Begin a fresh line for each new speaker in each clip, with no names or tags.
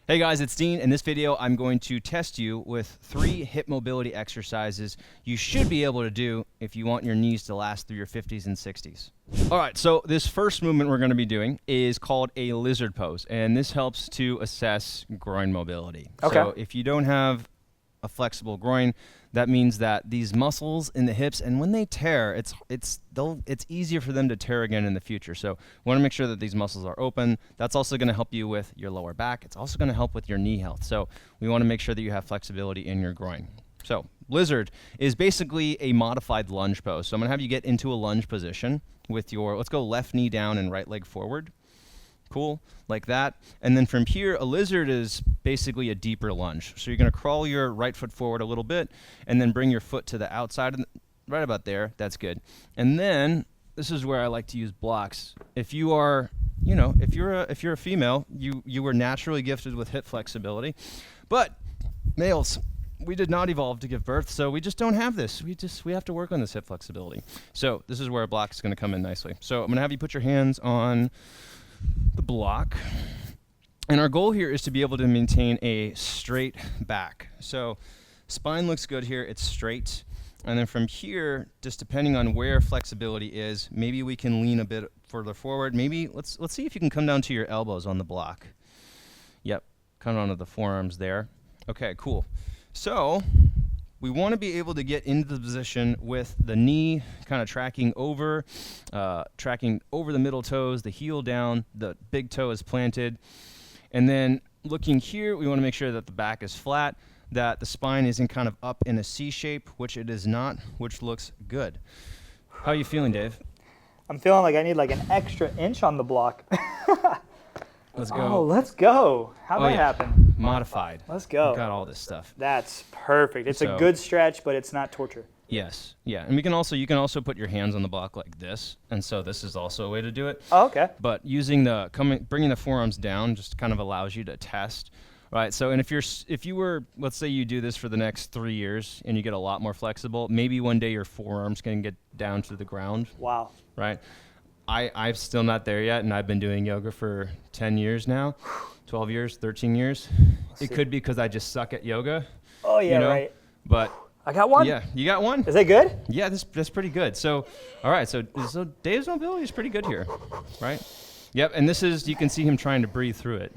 Hey guys, it's Dean. In this video, I'm going to test you with 3 hip mobility exercises you should be able to do if you want your knees to last through your 50s and 60s. All right, so this first movement we're going to be doing is called a lizard pose, and this helps to assess groin mobility.
Okay.
So if you don't have a flexible groin, that means that these muscles in the hips, and when they tear, it's easier for them to tear again in the future. So we want to make sure that these muscles are open. That's also going to help you with your lower back. It's also going to help with your knee health. So we want to make sure that you have flexibility in your groin. So lizard is basically a modified lunge pose. So I'm going to have you get into a lunge position with your, let's go left knee down and right leg forward. Cool, like that. And then from here, a lizard is basically a deeper lunge. So you're going to crawl your right foot forward a little bit and then bring your foot to the outside, right about there. That's good. And then this is where I like to use blocks. If you are, if you're a female, you were naturally gifted with hip flexibility. But males, we did not evolve to give birth, so we just don't have this. We have to work on this hip flexibility. So this is where a block is going to come in nicely. So I'm going to have you put your hands on the block, and our goal here is to be able to maintain a straight back. So spine looks good here, it's straight, and then from here, just depending on where flexibility is, maybe we can lean a bit further forward. Maybe let's see if you can come down to your elbows on the block. Yep, come onto the forearms there. Okay, cool. So we want to be able to get into the position with the knee kind of tracking over the middle toes, the heel down, the big toe is planted. And then looking here, we want to make sure that the back is flat, that the spine isn't kind of up in a C shape, which it is not, which looks good. How are you feeling, Dave?
I'm feeling like I need like an extra inch on the block.
Let's go.
Oh, let's go. How'd that happen?
Modified.
Let's go.
We've got all this stuff.
That's perfect. It's a good stretch, but it's not torture.
Yes. Yeah. And you can also put your hands on the block like this. And so this is also a way to do it.
Oh, okay.
But using bringing the forearms down just kind of allows you to test. Right. So, and if you were, let's say you do this for the next 3 years and you get a lot more flexible, maybe one day your forearms can get down to the ground.
Wow.
Right. I'm still not there yet, and I've been doing yoga for 10 years now, 12 years, 13 years. It could be because I just suck at yoga.
Oh, yeah, right.
But
I got one?
Yeah, you got one?
Is that good?
Yeah, that's pretty good. So, all right, so Dave's mobility is pretty good here, right? Yep, and this is, you can see him trying to breathe through it.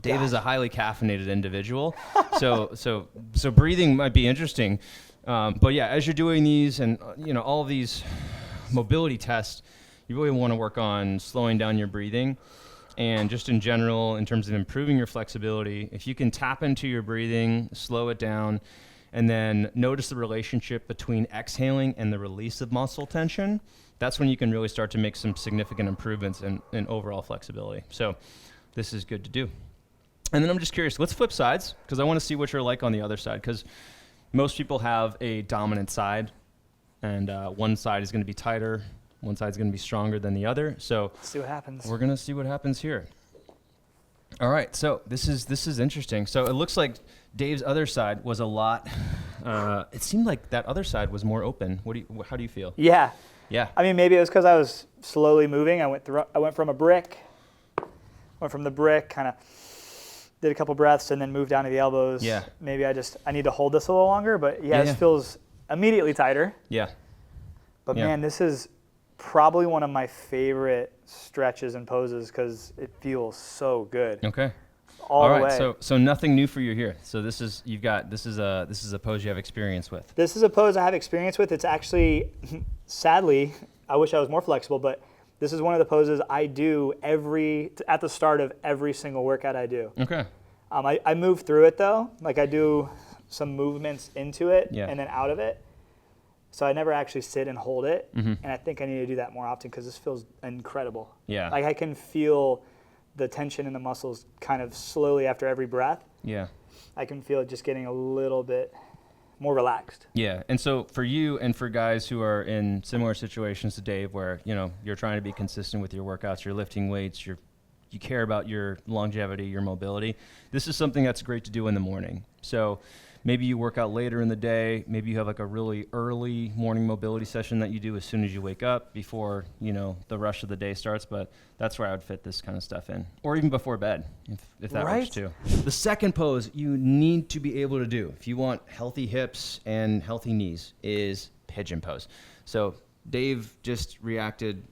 Dave is a highly caffeinated individual, so breathing might be interesting. But yeah, as you're doing these and, all of these mobility tests, you really want to work on slowing down your breathing, and just in general, in terms of improving your flexibility, if you can tap into your breathing, slow it down, and then notice the relationship between exhaling and the release of muscle tension, that's when you can really start to make some significant improvements in overall flexibility. So this is good to do. And then I'm just curious, let's flip sides, because I want to see what you're like on the other side, because most people have a dominant side, and one side is going to be tighter, one side is going to be stronger than the other. So
let's see what happens.
We're going to see what happens here. All right, so this is interesting. So it looks like Dave's other side was a lot. It seemed like that other side was more open. How do you feel?
Yeah.
Yeah.
I mean, maybe it was because I was slowly moving. I went from the brick, kind of did a couple breaths, and then moved down to the elbows.
Yeah.
Maybe I need to hold this a little longer, but this feels immediately tighter.
Yeah.
But man, this is probably one of my favorite stretches and poses because it feels so good.
Okay.
All right.
The way. So nothing new for you here. So this is a pose you have experience with.
This is a pose I have experience with. It's actually, sadly, I wish I was more flexible, but this is one of the poses I do at the start of every single workout I do.
Okay.
I move through it though. Like I do some movements into it and then out of it. So I never actually sit and hold it, and I think I need to do that more often because this feels incredible.
Yeah.
Like I can feel the tension in the muscles kind of slowly after every breath.
Yeah.
I can feel it just getting a little bit more relaxed.
Yeah, and so for you and for guys who are in similar situations to Dave where, you're trying to be consistent with your workouts, you're lifting weights, you care about your longevity, your mobility, this is something that's great to do in the morning. So Maybe you work out later in the day. Maybe you have like a really early morning mobility session that you do as soon as you wake up before, the rush of the day starts. But that's where I would fit this kind of stuff in. Or even before bed, if that works too. The second pose you need to be able to do if you want healthy hips and healthy knees is pigeon pose. So Dave just reacted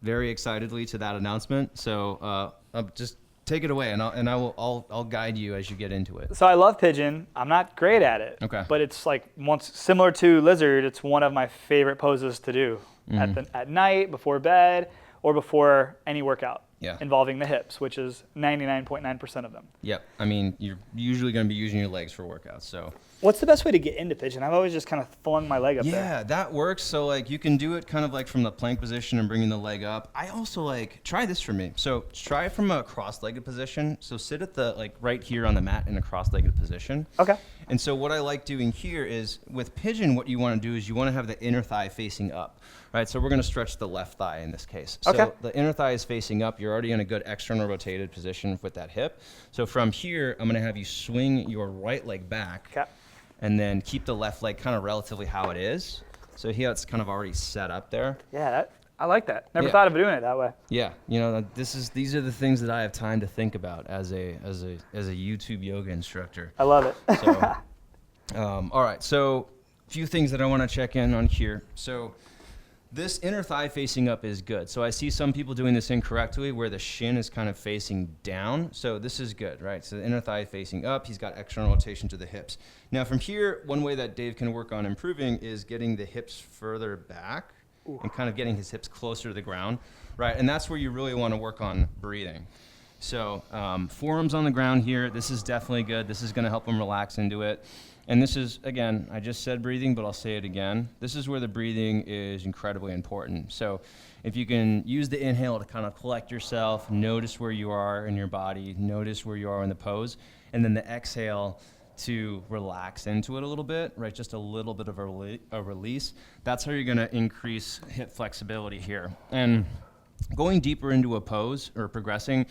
very excitedly to that announcement. So just take it away, and I'll guide you as you get into it.
So I love pigeon. I'm not great at it.
Okay.
But it's like similar to lizard. It's one of my favorite poses to do at night, before bed, or before any workout involving the hips, which is 99.9% of them.
Yep. I mean, you're usually going to be using your legs for workouts. So
what's the best way to get into pigeon? I've always just kind of flung my leg up there.
Yeah, that works. So like you can do it kind of like from the plank position and bringing the leg up. I also try this for me. So try from a cross-legged position. So sit at the right here on the mat in a cross-legged position.
Okay.
And so what I like doing here is with pigeon, what you want to do is you want to have the inner thigh facing up, right? So we're going to stretch the left thigh in this case. So the inner thigh is facing up. You're already in a good external rotated position with that hip. So from here, I'm going to have you swing your right leg back.
Okay. And
then keep the left leg kind of relatively how it is. So here it's kind of already set up there.
Yeah, I like that. Never thought of doing it that way.
Yeah, these are the things that I have time to think about as a YouTube yoga instructor.
I love it.
So, all right, so a few things that I want to check in on here. So this inner thigh facing up is good. So I see some people doing this incorrectly where the shin is kind of facing down. So this is good, right? So the inner thigh facing up, he's got external rotation to the hips. Now from here, one way that Dave can work on improving is getting the hips further back and kind of getting his hips closer to the ground, right? And that's where you really want to work on breathing. So forearms on the ground here, this is definitely good. This is going to help him relax into it. And this is, again, I just said breathing, but I'll say it again. This is where the breathing is incredibly important. So if you can use the inhale to kind of collect yourself, notice where you are in your body, notice where you are in the pose, and then the exhale to relax into it a little bit, right? Just a little bit of a release. That's how you're going to increase hip flexibility here. And going deeper into a pose or progressing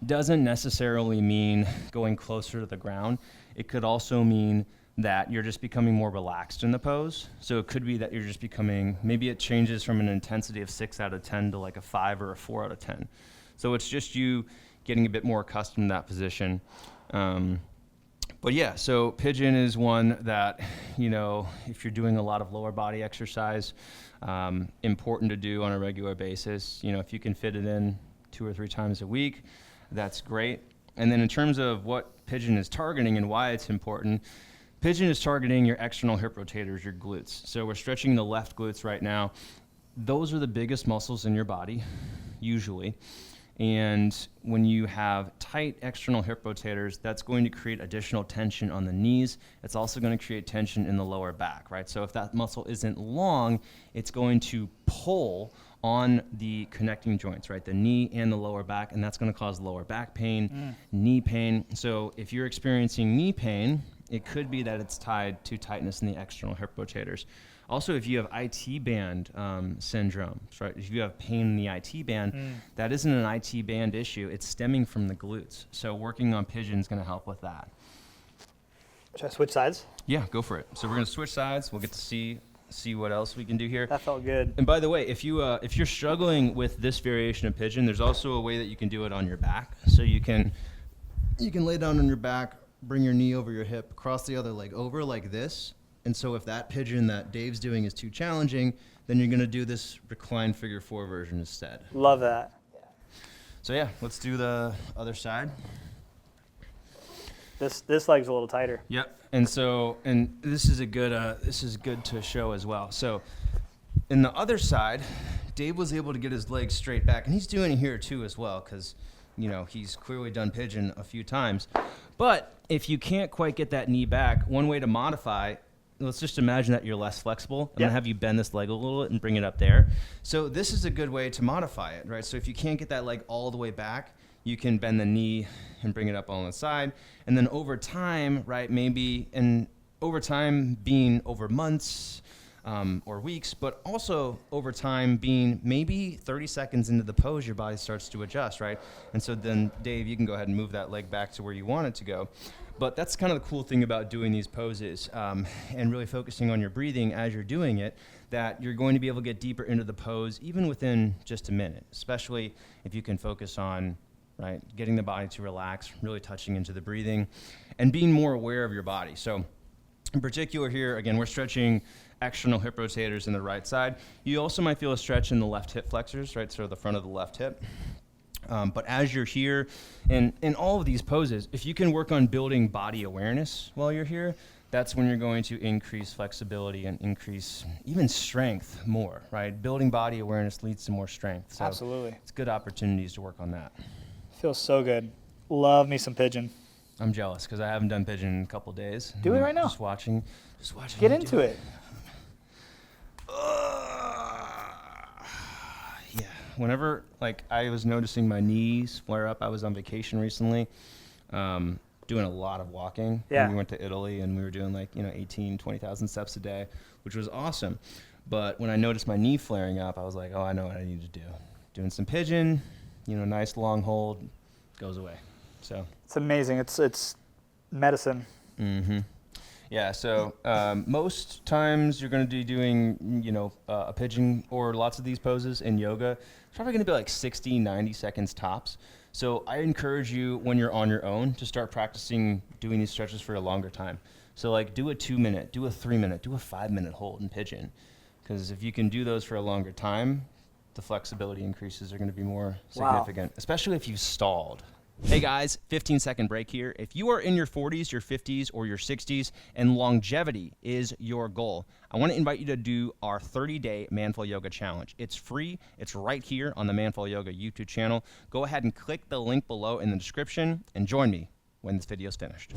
doesn't necessarily mean going closer to the ground. It could also mean that you're just becoming more relaxed in the pose. So it could be that you're just becoming, maybe it changes from an intensity of 6 out of 10 to like a 5 or a 4 out of 10. So it's just you getting a bit more accustomed to that position. But yeah, so pigeon is one that, if you're doing a lot of lower body exercise, important to do on a regular basis. If you can fit it in 2 or 3 times a week, that's great. And then in terms of what pigeon is targeting and why it's important, pigeon is targeting your external hip rotators, your glutes. So we're stretching the left glutes right now. Those are the biggest muscles in your body, usually. And when you have tight external hip rotators, that's going to create additional tension on the knees. It's also going to create tension in the lower back, right? So if that muscle isn't long, it's going to pull on the connecting joints, right? The knee and the lower back, and that's going to cause lower back pain, knee pain. So if you're experiencing knee pain, it could be that it's tied to tightness in the external hip rotators. Also, if you have IT band syndrome, right? If you have pain in the IT band, that isn't an IT band issue. It's stemming from the glutes. So working on pigeon is going to help with that.
Should I switch sides?
Yeah, go for it. So we're going to switch sides. We'll get to see what else we can do here.
That felt good.
And by the way, if you're struggling with this variation of pigeon, there's also a way that you can do it on your back. So you can lay down on your back, bring your knee over your hip, cross the other leg over like this. And so if that pigeon that Dave's doing is too challenging, then you're going to do this reclined figure 4 version instead.
Love that.
So yeah, let's do the other side.
This leg's a little tighter.
Yep. And this is good to show as well. So in the other side, Dave was able to get his legs straight back, and he's doing it here too as well, because he's clearly done pigeon a few times. But if you can't quite get that knee back, one way to modify, let's just imagine that you're less flexible. I'm going to have you bend this leg a little bit and bring it up there. So this is a good way to modify it, right? So if you can't get that leg all the way back, you can bend the knee and bring it up on the side. And then over time, right, being over months, or weeks, but also over time being maybe 30 seconds into the pose, your body starts to adjust, right? And so then, Dave, you can go ahead and move that leg back to where you want it to go. But that's kind of the cool thing about doing these poses and really focusing on your breathing as you're doing it, that you're going to be able to get deeper into the pose even within just a minute, especially if you can focus on, right, getting the body to relax, really touching into the breathing, and being more aware of your body. So in particular here, again, we're stretching external hip rotators in the right side. You also might feel a stretch in the left hip flexors, right, so the front of the left hip. But as you're here, and in all of these poses, if you can work on building body awareness while you're here, that's when you're going to increase flexibility and increase even strength more, right? Building body awareness leads to more strength. So
absolutely.
It's good opportunities to work on that.
Feels so good. Love me some Pigeon.
I'm jealous because I haven't done Pigeon in a couple days.
Do it right now.
Just watching.
Get into it.
Yeah. Whenever, like, I was noticing my knees flare up, I was on vacation recently, doing a lot of walking.
Yeah.
And we went to Italy and we were doing 18, 20,000 steps a day, which was awesome. But when I noticed my knee flaring up, I was like, oh, I know what I need to do. Doing some Pigeon, nice long hold, goes away. So
it's amazing. It's medicine.
Mm-hmm. Yeah, so most times you're going to be doing, a Pigeon or lots of these poses in yoga. It's probably going to be like 60, 90 seconds tops. So I encourage you when you're on your own to start practicing doing these stretches for a longer time. So like do a 2-minute, do a 3-minute, do a 5-minute hold in Pigeon. Because if you can do those for a longer time, the flexibility increases are going to be more significant, especially if you've stalled. Hey guys, 15-second break here. If you are in your 40s, your 50s, or your 60s, and longevity is your goal, I want to invite you to do our 30-day Manful Yoga Challenge. It's free. It's right here on the Manful Yoga YouTube channel. Go ahead and click the link below in the description and join me when this video is finished.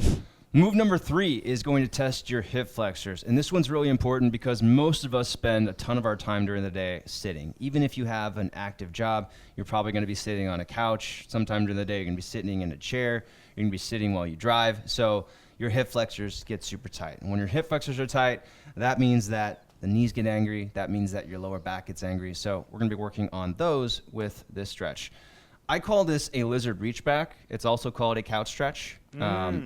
Move number 3 is going to test your hip flexors. And this one's really important because most of us spend a ton of our time during the day sitting. Even if you have an active job, you're probably going to be sitting on a couch. Sometime during the day, you're going to be sitting in a chair. You're going to be sitting while you drive. So your hip flexors get super tight. And when your hip flexors are tight, that means that the knees get angry. That means that your lower back gets angry. So we're going to be working on those with this stretch. I call this a lizard reach back. It's also called a couch stretch.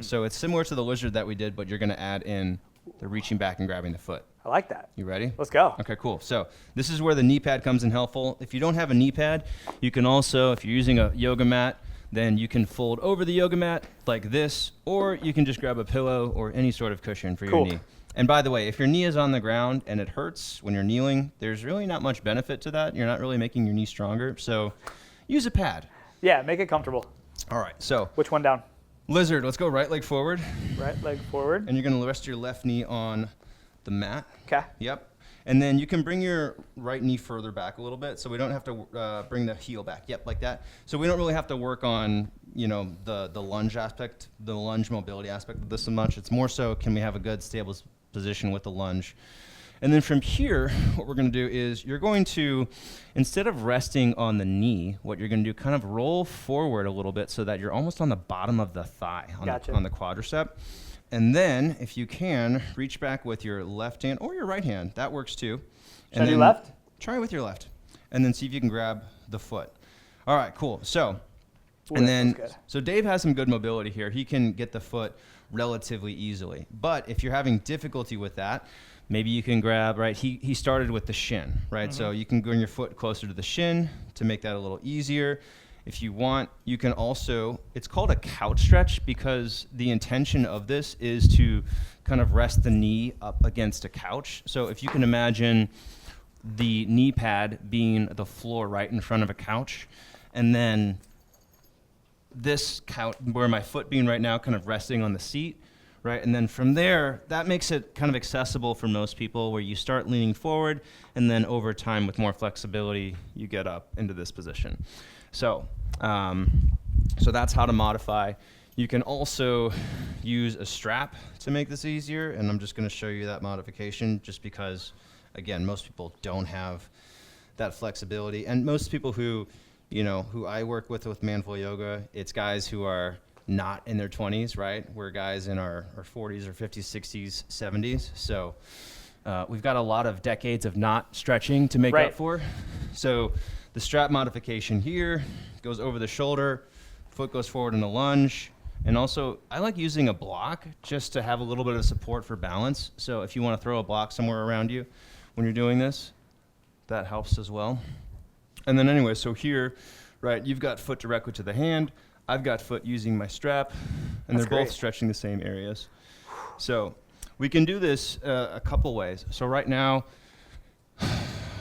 So it's similar to the lizard that we did, but you're going to add in the reaching back and grabbing the foot.
I like that.
You ready?
Let's go.
Okay, cool. So this is where the knee pad comes in helpful. If you don't have a knee pad, you can also, if you're using a yoga mat, then you can fold over the yoga mat like this, or you can just grab a pillow or any sort of cushion for your knee. And by the way, if your knee is on the ground and it hurts when you're kneeling, there's really not much benefit to that. You're not really making your knee stronger. So use a pad.
Yeah, make it comfortable.
All right, so.
Which one down?
Lizard, let's go right leg forward.
Right leg forward.
And you're gonna rest your left knee on the mat.
Okay.
Yep. And then you can bring your right knee further back a little bit so we don't have to bring the heel back. Yep, like that. So we don't really have to work on, the lunge aspect, the lunge mobility aspect of this so much. It's more so can we have a good stable position with the lunge. And then from here, what we're going to do is you're going to, instead of resting on the knee, what you're going to do, kind of roll forward a little bit so that you're almost on the bottom of the thigh, on the quadricep. And then, if you can, reach back with your left hand or your right hand. That works too.
Should I do left?
Try with your left. And then see if you can grab the foot. All right, cool. So, so Dave has some good mobility here. He can get the foot relatively easily. But if you're having difficulty with that, maybe you can grab, right, he started with the shin, right? So you can bring your foot closer to the shin to make that a little easier. If you want, you can also, it's called a couch stretch because the intention of this is to kind of rest the knee up against a couch. So if you can imagine the knee pad being the floor right in front of a couch, and then this couch, where my foot being right now, kind of resting on the seat, right? And then from there, that makes it kind of accessible for most people where you start leaning forward and then over time with more flexibility, you get up into this position. So, so that's how to modify. You can also use a strap to make this easier. And I'm just going to show you that modification just because, again, most people don't have that flexibility. And most people who I work with Manful Yoga, it's guys who are not in their 20s, right? We're guys in our 40s or 50s, 60s, 70s. So we've got a lot of decades of not stretching to make up for. So the strap modification here goes over the shoulder, foot goes forward in a lunge. And also, I like using a block just to have a little bit of support for balance. So if you want to throw a block somewhere around you when you're doing this, that helps as well. And then anyway, so here, right, you've got foot directly to the hand. I've got foot using my strap, and they're both stretching the same areas. So we can do this a couple ways. So right now,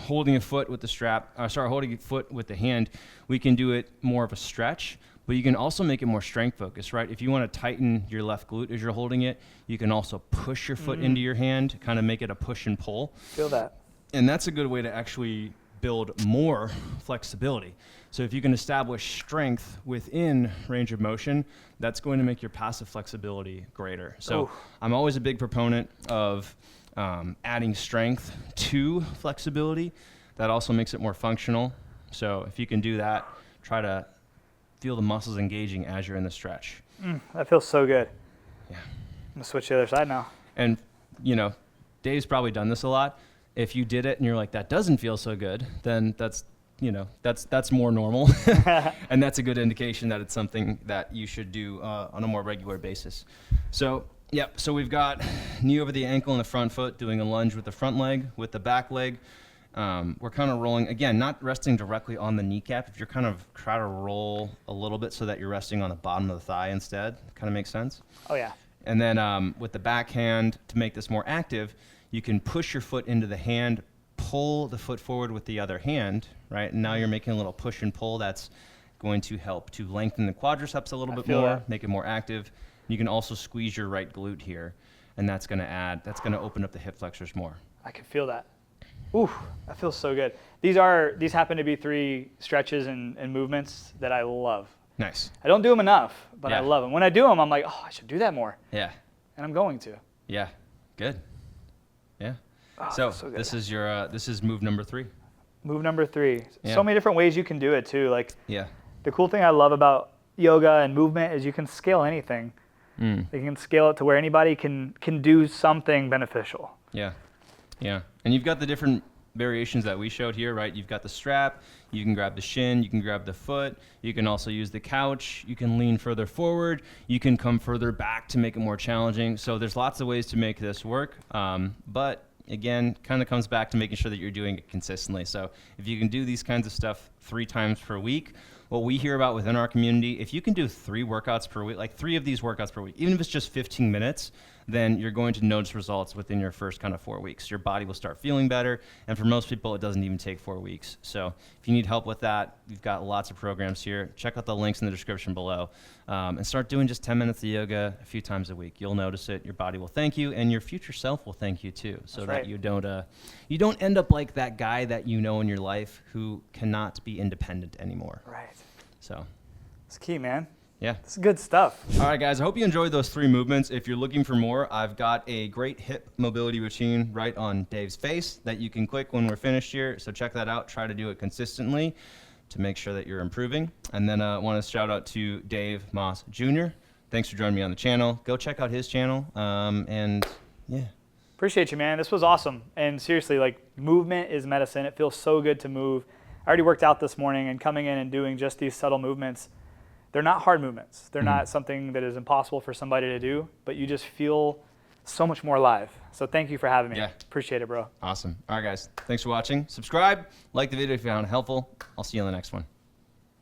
holding a foot with the strap, holding a foot with the hand, we can do it more of a stretch, but you can also make it more strength focused, right? If you want to tighten your left glute as you're holding it, you can also push your foot into your hand, kind of make it a push and pull.
Feel that.
And that's a good way to actually build more flexibility. So if you can establish strength within range of motion, that's going to make your passive flexibility greater. So I'm always a big proponent of adding strength to flexibility. That also makes it more functional. So if you can do that, try to feel the muscles engaging as you're in the stretch.
That feels so good.
Yeah.
I'm gonna switch to the other side now.
And you know, Dave's probably done this a lot. If you did it and you're like, that doesn't feel so good, then that's more normal. And that's a good indication that it's something that you should do on a more regular basis. So, so we've got knee over the ankle and the front foot, doing a lunge with the front leg, with the back leg. We're kind of rolling, again, not resting directly on the kneecap. If you're kind of try to roll a little bit so that you're resting on the bottom of the thigh instead, kind of makes sense.
Oh, yeah.
And then with the back hand, to make this more active, you can push your foot into the hand, pull the foot forward with the other hand, right? And now you're making a little push and pull that's going to help to lengthen the quadriceps a little bit more, make it more active. You can also squeeze your right glute here, and that's going to open up the hip flexors more.
I can feel that. Ooh, that feels so good. These happen to be 3 stretches and movements that I love.
Nice.
I don't do them enough, but I love them. When I do them, I'm like, oh, I should do that more.
Yeah.
And I'm going to.
Yeah. Good. Yeah.
Oh,
so this is your this is move number 3.
Move number 3. So many different ways you can do it too. Like the cool thing I love about yoga and movement is you can scale anything. You can scale it to where anybody can do something beneficial.
Yeah. Yeah. And you've got the different variations that we showed here, right? You've got the strap, you can grab the shin, you can grab the foot, you can also use the couch, you can lean further forward, you can come further back to make it more challenging. So there's lots of ways to make this work, but again, kind of comes back to making sure that you're doing it consistently. So if you can do these kinds of stuff 3 times per week, what we hear about within our community, if you can do 3 workouts per week, like 3 of these workouts per week, even if it's just 15 minutes, then you're going to notice results within your first kind of 4 weeks. Your body will start feeling better, and for most people, it doesn't even take 4 weeks. So if you need help with that, we've got lots of programs here. Check out the links in the description below, and start doing just 10 minutes of yoga a few times a week. You'll notice it. Your body will thank you, and your future self will thank you too, so that you don't end up like that guy that you know in your life who cannot be independent anymore.
Right.
So
it's key, man.
Yeah.
It's good stuff.
All right, guys, I hope you enjoyed those 3 movements. If you're looking for more, I've got a great hip mobility routine right on Dave's face that you can click when we're finished here. So check that out. Try to do it consistently to make sure that you're improving. And then I want to shout out to Dave Moss Jr. Thanks for joining me on the channel. Go check out his channel. And yeah.
Appreciate you, man. This was awesome. And seriously, like, movement is medicine. It feels so good to move. I already worked out this morning, and coming in and doing just these subtle movements, they're not hard movements. They're not something that is impossible for somebody to do, but you just feel so much more alive. So thank you for having me. Appreciate it, bro.
Awesome. All right, guys. Thanks for watching. Subscribe. Like the video if you found it helpful. I'll see you on the next one.